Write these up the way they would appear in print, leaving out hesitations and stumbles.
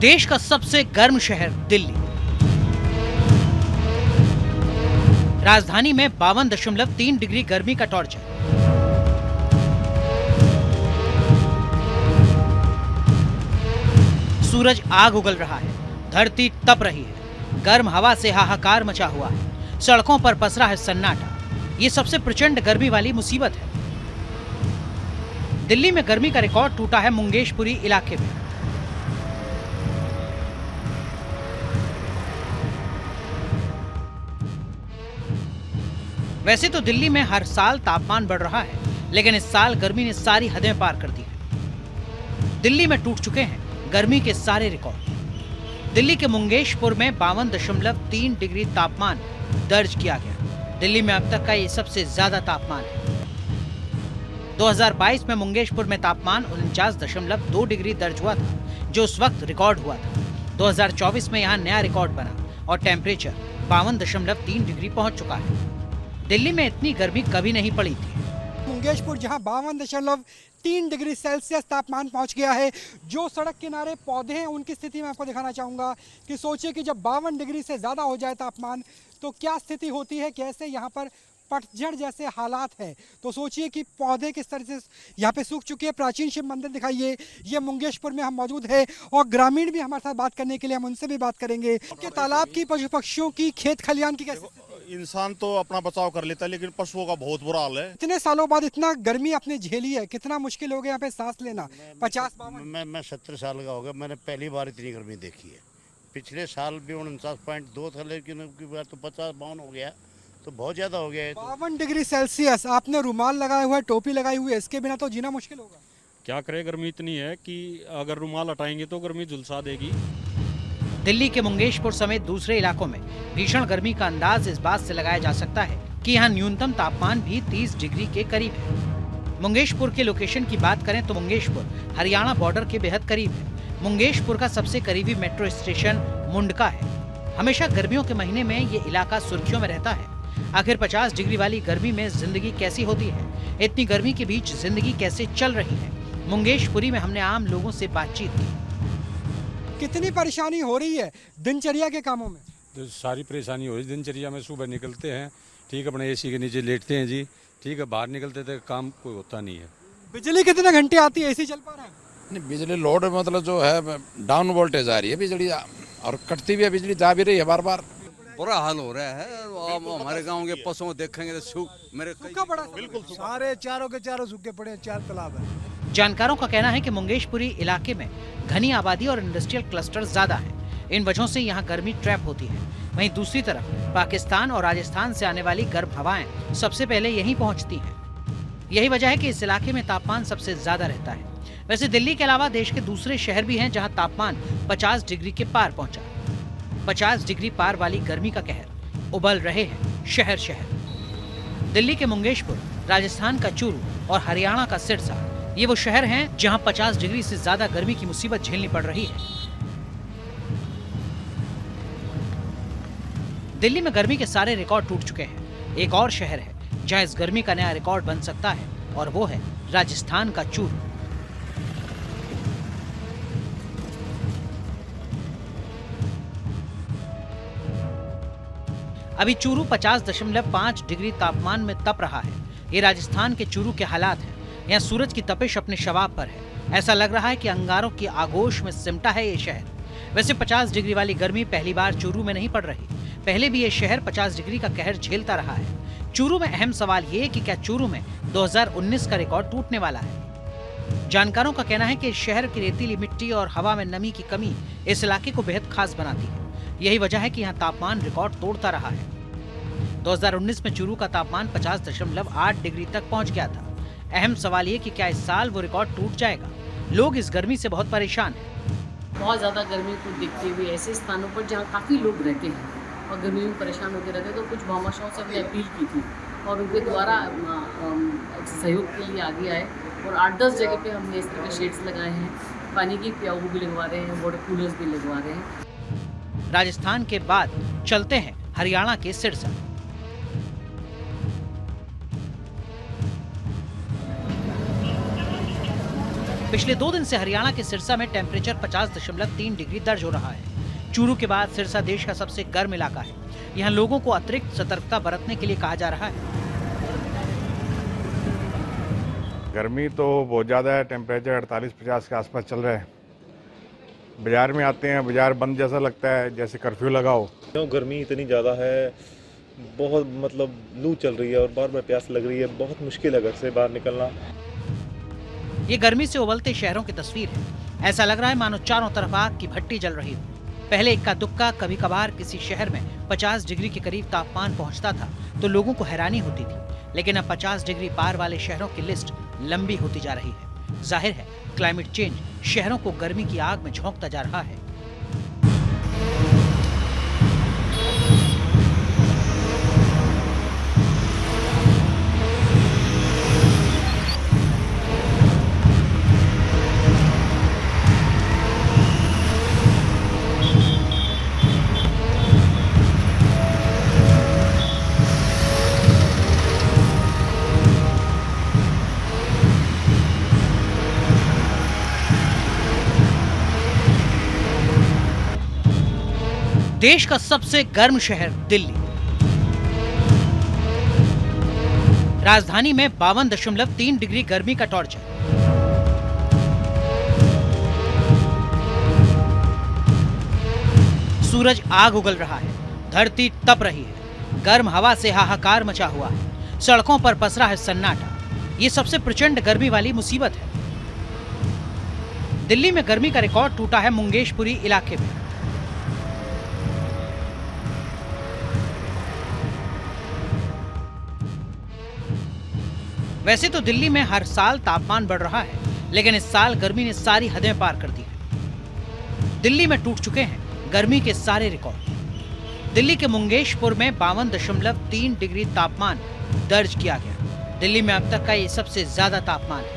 देश का सबसे गर्म शहर दिल्ली। राजधानी में 52.3 डिग्री गर्मी का टॉर्चर। सूरज आग उगल रहा है, धरती तप रही है, गर्म हवा से हाहाकार मचा हुआ है, सड़कों पर पसरा है सन्नाटा। ये सबसे प्रचंड गर्मी वाली मुसीबत है। दिल्ली में गर्मी का रिकॉर्ड टूटा है मुंगेशपुरी इलाके में। वैसे तो दिल्ली में हर साल तापमान बढ़ रहा है, लेकिन इस साल गर्मी ने सारी हदें पार कर दी है। दिल्ली में टूट चुके हैं गर्मी के सारे रिकॉर्ड। दिल्ली के मुंगेशपुर में 52.3 डिग्री तापमान दर्ज किया गया। दिल्ली में अब तक का ये सबसे ज्यादा तापमान है। 2022 में मुंगेशपुर में तापमान 49.2 डिग्री दर्ज हुआ था, जो उस वक्त रिकॉर्ड हुआ था। 2024 में यहाँ नया रिकॉर्ड बना और टेम्परेचर 52.3 डिग्री पहुंच चुका है। दिल्ली में इतनी गर्मी कभी नहीं पड़ी थी। मुंगेशपुर जहां 52.3 डिग्री सेल्सियस तापमान पहुंच गया है। जो सड़क किनारे पौधे हैं उनकी स्थिति मैं आपको दिखाना चाहूँगा कि सोचिए कि जब 52 डिग्री से ज़्यादा हो जाए तापमान तो क्या स्थिति होती है, कैसे यहाँ पर पतझड़ जैसे हालात हैं। तो सोचिए कि पौधे किस तरह से यहाँ पे सूख चुके हैं। प्राचीन शिव मंदिर दिखाइए, ये मुंगेशपुर में हम मौजूद है और ग्रामीण भी हमारे साथ बात करने के लिए हम उनसे भी बात करेंगे कि तालाब की, पशु पक्षियों की, खेत खलियान की कैसे। इंसान तो अपना बचाव कर लेता है, लेकिन पशुओं का बहुत बुरा हाल है। इतने सालों बाद इतना गर्मी आपने झेली है, कितना मुश्किल हो गया यहाँ पे सांस लेना। 50-52 मैं 70 साल का हो गया, मैंने पहली बार इतनी गर्मी देखी है। पिछले साल भी 49.2 था, लेकिन अब बार तो 50-52 हो गया, तो बहुत ज्यादा हो गया है। 52 डिग्री सेल्सियस। आपने रुमाल लगाया हुआ है, टोपी लगाई हुई है, इसके बिना तो जीना मुश्किल होगा। क्या करे, गर्मी इतनी है कि अगर रुमाल हटाएंगे तो गर्मी झुलसा देगी। दिल्ली के मुंगेशपुर समेत दूसरे इलाकों में भीषण गर्मी का अंदाज इस बात से लगाया जा सकता है कि यहाँ न्यूनतम तापमान भी 30 डिग्री के करीब है। मुंगेशपुर के लोकेशन की बात करें तो मुंगेशपुर हरियाणा बॉर्डर के बेहद करीब है। मुंगेशपुर का सबसे करीबी मेट्रो स्टेशन मुंडका है। हमेशा गर्मियों के महीने में ये इलाका सुर्खियों में रहता है। आखिर 50 डिग्री वाली गर्मी में जिंदगी कैसी होती है, इतनी गर्मी के बीच जिंदगी कैसे चल रही है। मुंगेशपुरी में हमने आम लोगों से बातचीत की। कितनी परेशानी हो रही है दिनचर्या के कामों में? तो सारी परेशानी हो रही है दिनचर्या में। सुबह निकलते हैं, ठीक, अपने एसी के नीचे लेटते हैं जी, ठीक है, बाहर निकलते थे, काम कोई होता नहीं है। बिजली कितने घंटे आती है, एसी चल पा रहा है? नहीं, बिजली लोड मतलब जो है डाउन वोल्टेज आ रही है बिजली, और कटती भी है बिजली, जा भी रही है बार बार। बुरा हाल हो रहा है। हमारे गांव के पशुओं देखेंगे तो सूखा पड़ा, बिल्कुल सारे चारों के चारों सूखे पड़े, 4 तालाब है। जानकारों का कहना है कि मुंगेशपुरी इलाके में घनी आबादी और इंडस्ट्रियल क्लस्टर ज्यादा हैं। इन वजहों से यहाँ गर्मी ट्रैप होती है। वहीं दूसरी तरफ पाकिस्तान और राजस्थान से आने वाली गर्म हवाएं सबसे पहले यहीं पहुँचती हैं। यही वजह है कि इस इलाके में तापमान सबसे ज्यादा रहता है। वैसे दिल्ली के अलावा देश के दूसरे शहर भी हैं जहाँ तापमान 50 डिग्री के पार पहुँचा। 50 डिग्री पार वाली गर्मी का कहर उबल रहे हैं शहर शहर। दिल्ली के मुंगेशपुर, राजस्थान का चूरू और हरियाणा का सिरसा, ये वो शहर हैं जहां 50 डिग्री से ज्यादा गर्मी की मुसीबत झेलनी पड़ रही है। दिल्ली में गर्मी के सारे रिकॉर्ड टूट चुके हैं। एक और शहर है जहां इस गर्मी का नया रिकॉर्ड बन सकता है और वो है राजस्थान का चूरू। अभी चूरू 50.5 डिग्री तापमान में तप रहा है। ये राजस्थान के चूरू के हालात हैं। यहाँ सूरज की तपिश अपने शवाब पर है। ऐसा लग रहा है कि अंगारों की आगोश में सिमटा है ये शहर। वैसे 50 डिग्री वाली गर्मी पहली बार चूरू में नहीं पड़ रही। पहले भी ये शहर 50 डिग्री का कहर झेलता रहा है। चूरू में अहम सवाल ये कि क्या चूरू में 2019 का रिकॉर्ड टूटने वाला है। जानकारों का कहना है कि इस शहर की रेतीली मिट्टी और हवा में नमी की कमी इस इलाके को बेहद खास बनाती है। यही वजह है कि यहाँ तापमान रिकॉर्ड तोड़ता रहा है। 2019 में चूरू का तापमान 50.8 डिग्री तक पहुंच गया था। अहम सवाल ये कि क्या इस साल वो रिकॉर्ड टूट जाएगा। लोग इस गर्मी से बहुत परेशान हैं। बहुत ज़्यादा गर्मी को देखते हुए ऐसे स्थानों पर जहाँ काफ़ी लोग रहते हैं और गर्मी में परेशान होते रहते हैं, तो कुछ भामाशाहों से भी अपील की थी और उनके द्वारा सहयोग के लिए आगे आए और 8-10 जगह पे हमने इस तरह के शेड्स लगाए हैं। पानी की प्याऊ भी लगवा रहे हैं, वाटर कूलर्स भी लगवा रहे हैं। राजस्थान के बाद चलते हैं हरियाणा के सिरसा। पिछले 2 दिन से हरियाणा के सिरसा में टेम्परेचर 50.3 डिग्री दर्ज हो रहा है। चूरू के बाद सिरसा देश का सबसे गर्म इलाका है। यहाँ लोगों को अतिरिक्त सतर्कता बरतने के लिए कहा जा रहा है। गर्मी तो बहुत ज़्यादा है, टेम्परेचर 48-50 के आसपास चल रहा है। बाजार में आते हैं, बाजार बंद जैसा लगता है, जैसे कर्फ्यू लगा हो। गर्मी इतनी ज़्यादा है, बहुत मतलब लू चल रही है और बार बार प्यास लग रही है, बहुत मुश्किल है घर से बाहर निकलना। ये गर्मी से उबलते शहरों की तस्वीर है। ऐसा लग रहा है मानो चारों तरफ आग की भट्टी जल रही हो। पहले इक्का दुक्का कभी कभार किसी शहर में 50 डिग्री के करीब तापमान पहुंचता था तो लोगों को हैरानी होती थी, लेकिन अब 50 डिग्री पार वाले शहरों की लिस्ट लंबी होती जा रही है। जाहिर है क्लाइमेट चेंज शहरों को गर्मी की आग में झोंकता जा रहा है। देश का सबसे गर्म शहर दिल्ली। राजधानी में 52.3 डिग्री गर्मी का टॉर्चर। सूरज आग उगल रहा है, धरती तप रही है, गर्म हवा से हाहाकार मचा हुआ है, सड़कों पर पसरा है सन्नाटा। ये सबसे प्रचंड गर्मी वाली मुसीबत है। दिल्ली में गर्मी का रिकॉर्ड टूटा है मुंगेशपुरी इलाके में। वैसे तो दिल्ली में हर साल तापमान बढ़ रहा है, लेकिन इस साल गर्मी ने सारी हदें पार कर दी है। दिल्ली में टूट चुके हैं गर्मी के सारे रिकॉर्ड। दिल्ली के मुंगेशपुर में 52.3 डिग्री तापमान दर्ज किया गया। दिल्ली में अब तक का ये सबसे ज्यादा तापमान है।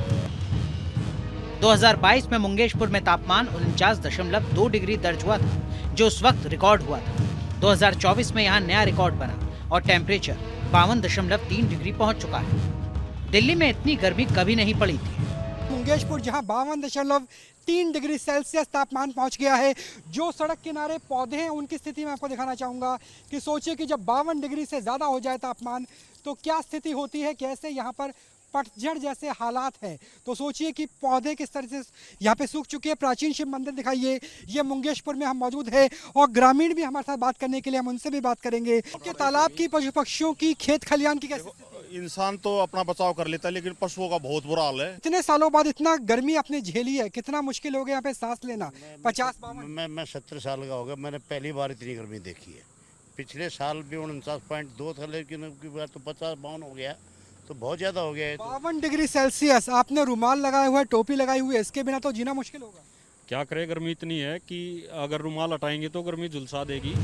2022 में मुंगेशपुर में तापमान 49.2 डिग्री दर्ज हुआ था, जो उस वक्त रिकॉर्ड हुआ था। 2024 में यहाँ नया रिकॉर्ड बना और टेम्परेचर 52.3 डिग्री पहुंच चुका है। दिल्ली में इतनी गर्मी कभी नहीं पड़ी थी। मुंगेशपुर जहां 52.3 डिग्री सेल्सियस तापमान पहुंच गया है। जो सड़क किनारे पौधे हैं उनकी स्थिति मैं आपको दिखाना चाहूँगा कि सोचिए कि जब 52 डिग्री से ज़्यादा हो जाए तापमान तो क्या स्थिति होती है, कैसे यहाँ पर पतझड़ जैसे हालात हैं। तो सोचिए कि पौधे किस तरह से यहाँ पे सूख चुके हैं। प्राचीन शिव मंदिर दिखाइए, ये मुंगेशपुर में हम मौजूद है और ग्रामीण भी हमारे साथ बात करने के लिए हम उनसे भी बात करेंगे कि तालाब की, पशु पक्षियों की, खेत खलियान की कैसे। इंसान तो अपना बचाव कर लेता है, लेकिन पशुओं का बहुत बुरा हाल है। इतने सालों बाद इतना गर्मी आपने झेली है, कितना मुश्किल हो गया यहाँ पे सांस लेना। 50-52 मैं 70 साल का हो गया, मैंने पहली बार इतनी गर्मी देखी है। पिछले साल भी 49.2 था, लेकिन अब की बार तो 50-52 हो गया, तो बहुत ज़्यादा हो गया है। 52 डिग्री सेल्सियस, आपने रुमाल लगाया हुआ है, टोपी लगाई हुई है, इसके बिना तो जीना मुश्किल होगा। क्या करे, गर्मी इतनी है कि अगर रुमाल हटाएंगे तो गर्मी झुलसा देगी।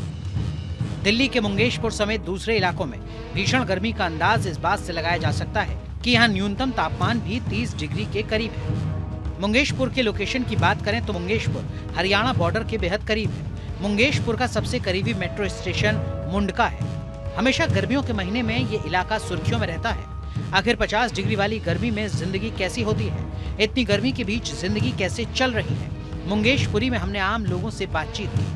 दिल्ली के मुंगेशपुर समेत दूसरे इलाकों में भीषण गर्मी का अंदाज इस बात से लगाया जा सकता है कि यहाँ न्यूनतम तापमान भी 30 डिग्री के करीब है। मुंगेशपुर के लोकेशन की बात करें तो मुंगेशपुर हरियाणा बॉर्डर के बेहद करीब है। मुंगेशपुर का सबसे करीबी मेट्रो स्टेशन मुंडका है। हमेशा गर्मियों के महीने में ये इलाका सुर्खियों में रहता है। आखिर 50 डिग्री वाली गर्मी में जिंदगी कैसी होती है, इतनी गर्मी के बीच जिंदगी कैसे चल रही है। मुंगेशपुरी में हमने आम लोगों से बातचीत की।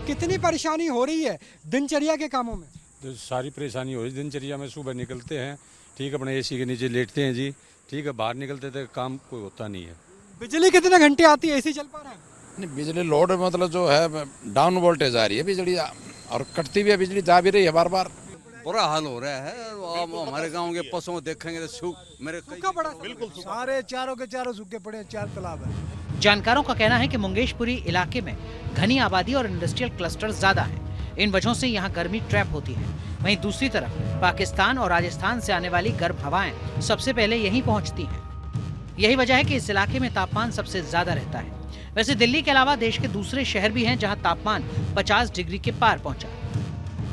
कितनी परेशानी हो रही है दिनचर्या के कामों में? तो सारी परेशानी हो रही है दिनचर्या में। सुबह निकलते हैं, ठीक है, अपने एसी के नीचे लेटते हैं जी, ठीक है, बाहर निकलते थे काम कोई होता नहीं है। बिजली कितने घंटे आती है, एसी चल पा रहा है? नहीं, बिजली लोड मतलब जो है डाउन वोल्टेज आ रही है बिजली, और कटती भी है बिजली, जा भी रही है बार बार। बुरा हाल हो रहा है। अब हमारे गांव के पशुओं देखेंगे तो सूख मेरे सूखा पड़ा, बिल्कुल सारे चारों के चारों सूखे पड़े, 4 तालाब है। जानकारों का कहना है कि मुंगेशपुरी इलाके में घनी आबादी और इंडस्ट्रियल क्लस्टर ज्यादा हैं। इन वजहों से यहाँ गर्मी ट्रैप होती है। वहीं दूसरी तरफ पाकिस्तान और राजस्थान से आने वाली गर्म हवाएं सबसे पहले यहीं पहुँचती हैं। यही वजह है कि इस इलाके में तापमान सबसे ज्यादा रहता है। वैसे दिल्ली के अलावा देश के दूसरे शहर भी हैं जहाँ तापमान 50 डिग्री के पार पहुँचा।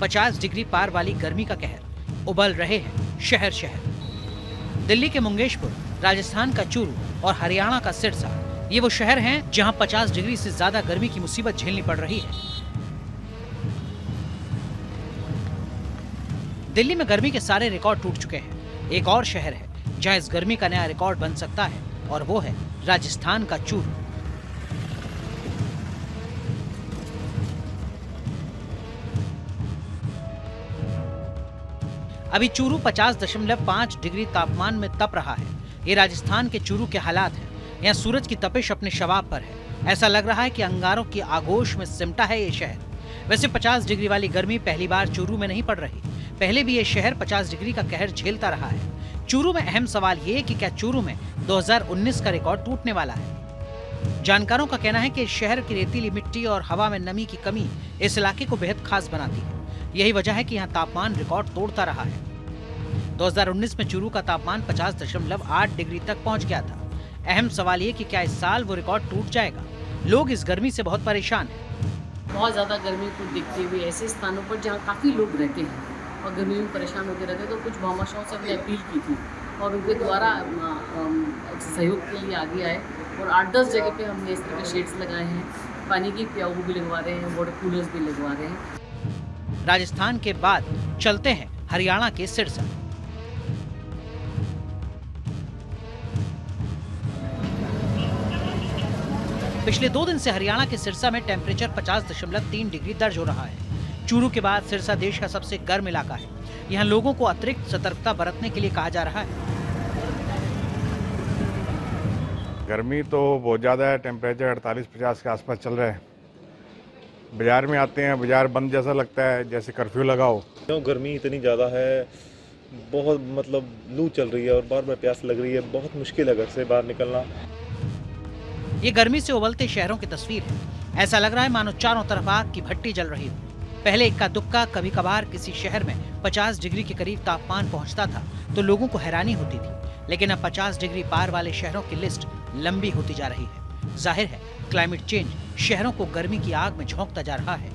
50 डिग्री पार वाली गर्मी का कहर उबल रहे हैं शहर शहर। दिल्ली के मुंगेशपुर, राजस्थान का चूरू और हरियाणा का सिरसा, ये वो शहर हैं जहां 50 डिग्री से ज्यादा गर्मी की मुसीबत झेलनी पड़ रही है। दिल्ली में गर्मी के सारे रिकॉर्ड टूट चुके हैं। एक और शहर है जहां इस गर्मी का नया रिकॉर्ड बन सकता है और वो है राजस्थान का चूरू। अभी चूरू 50.5 डिग्री तापमान में तप रहा है। ये राजस्थान के चूरू के हालात हैं। यहाँ सूरज की तपिश अपने शवाब पर है। ऐसा लग रहा है कि अंगारों की आगोश में सिमटा है ये शहर। वैसे 50 डिग्री वाली गर्मी पहली बार चूरू में नहीं पड़ रही। पहले भी ये शहर 50 डिग्री का कहर झेलता रहा है। चूरू में अहम सवाल ये कि क्या चूरू में 2019 का रिकॉर्ड टूटने वाला है। जानकारों का कहना है कि इस शहर की रेतीली मिट्टी और हवा में नमी की कमी इस इलाके को बेहद खास बनाती है। यही वजह है कि यहाँ तापमान रिकॉर्ड तोड़ता रहा है। 2019 में चूरू का तापमान 50.8 डिग्री तक पहुंच गया था। अहम सवाल ये कि क्या इस साल वो रिकॉर्ड टूट जाएगा। लोग इस गर्मी से बहुत परेशान हैं। बहुत ज़्यादा गर्मी को देखते हुए ऐसे स्थानों पर जहाँ काफ़ी लोग रहते हैं और गर्मी में परेशान होते रहते हैं, तो कुछ भामाशाहों से हमने अपील की थी और उनके द्वारा सहयोग के लिए आगे आए और 8-10 जगह पे हमने इस तरह के शेड्स लगाए हैं। पानी की प्याऊ भी लगवा रहे हैं, वाटर कूलर्स भी लगवा रहे हैं। राजस्थान के बाद चलते हैं हरियाणा के सिरसा। पिछले 2 दिन से हरियाणा के सिरसा में टेम्परेचर 50.3 डिग्री दर्ज हो रहा है। चूरू के बाद सिरसा देश का सबसे गर्म इलाका है। यहाँ लोगों को अतिरिक्त सतर्कता बरतने के लिए कहा जा रहा है। गर्मी तो बहुत ज़्यादा है, टेम्परेचर 48-50 के आसपास चल रहा है। बाजार में आते हैं, बाजार बंद जैसा लगता है, जैसे कर्फ्यू लगा हो। गर्मी इतनी ज़्यादा है, बहुत मतलब लू चल रही है और बार बार प्यास लग रही है। बहुत मुश्किल है घर से बाहर निकलना। ये गर्मी से उबलते शहरों की तस्वीर है। ऐसा लग रहा है मानो चारों तरफ आग की भट्टी जल रही हो। पहले इक्का दुक्का कभी कभार किसी शहर में 50 डिग्री के करीब तापमान पहुंचता था तो लोगों को हैरानी होती थी, लेकिन अब 50 डिग्री पार वाले शहरों की लिस्ट लंबी होती जा रही है। जाहिर है क्लाइमेट चेंज शहरों को गर्मी की आग में झोंकता जा रहा है।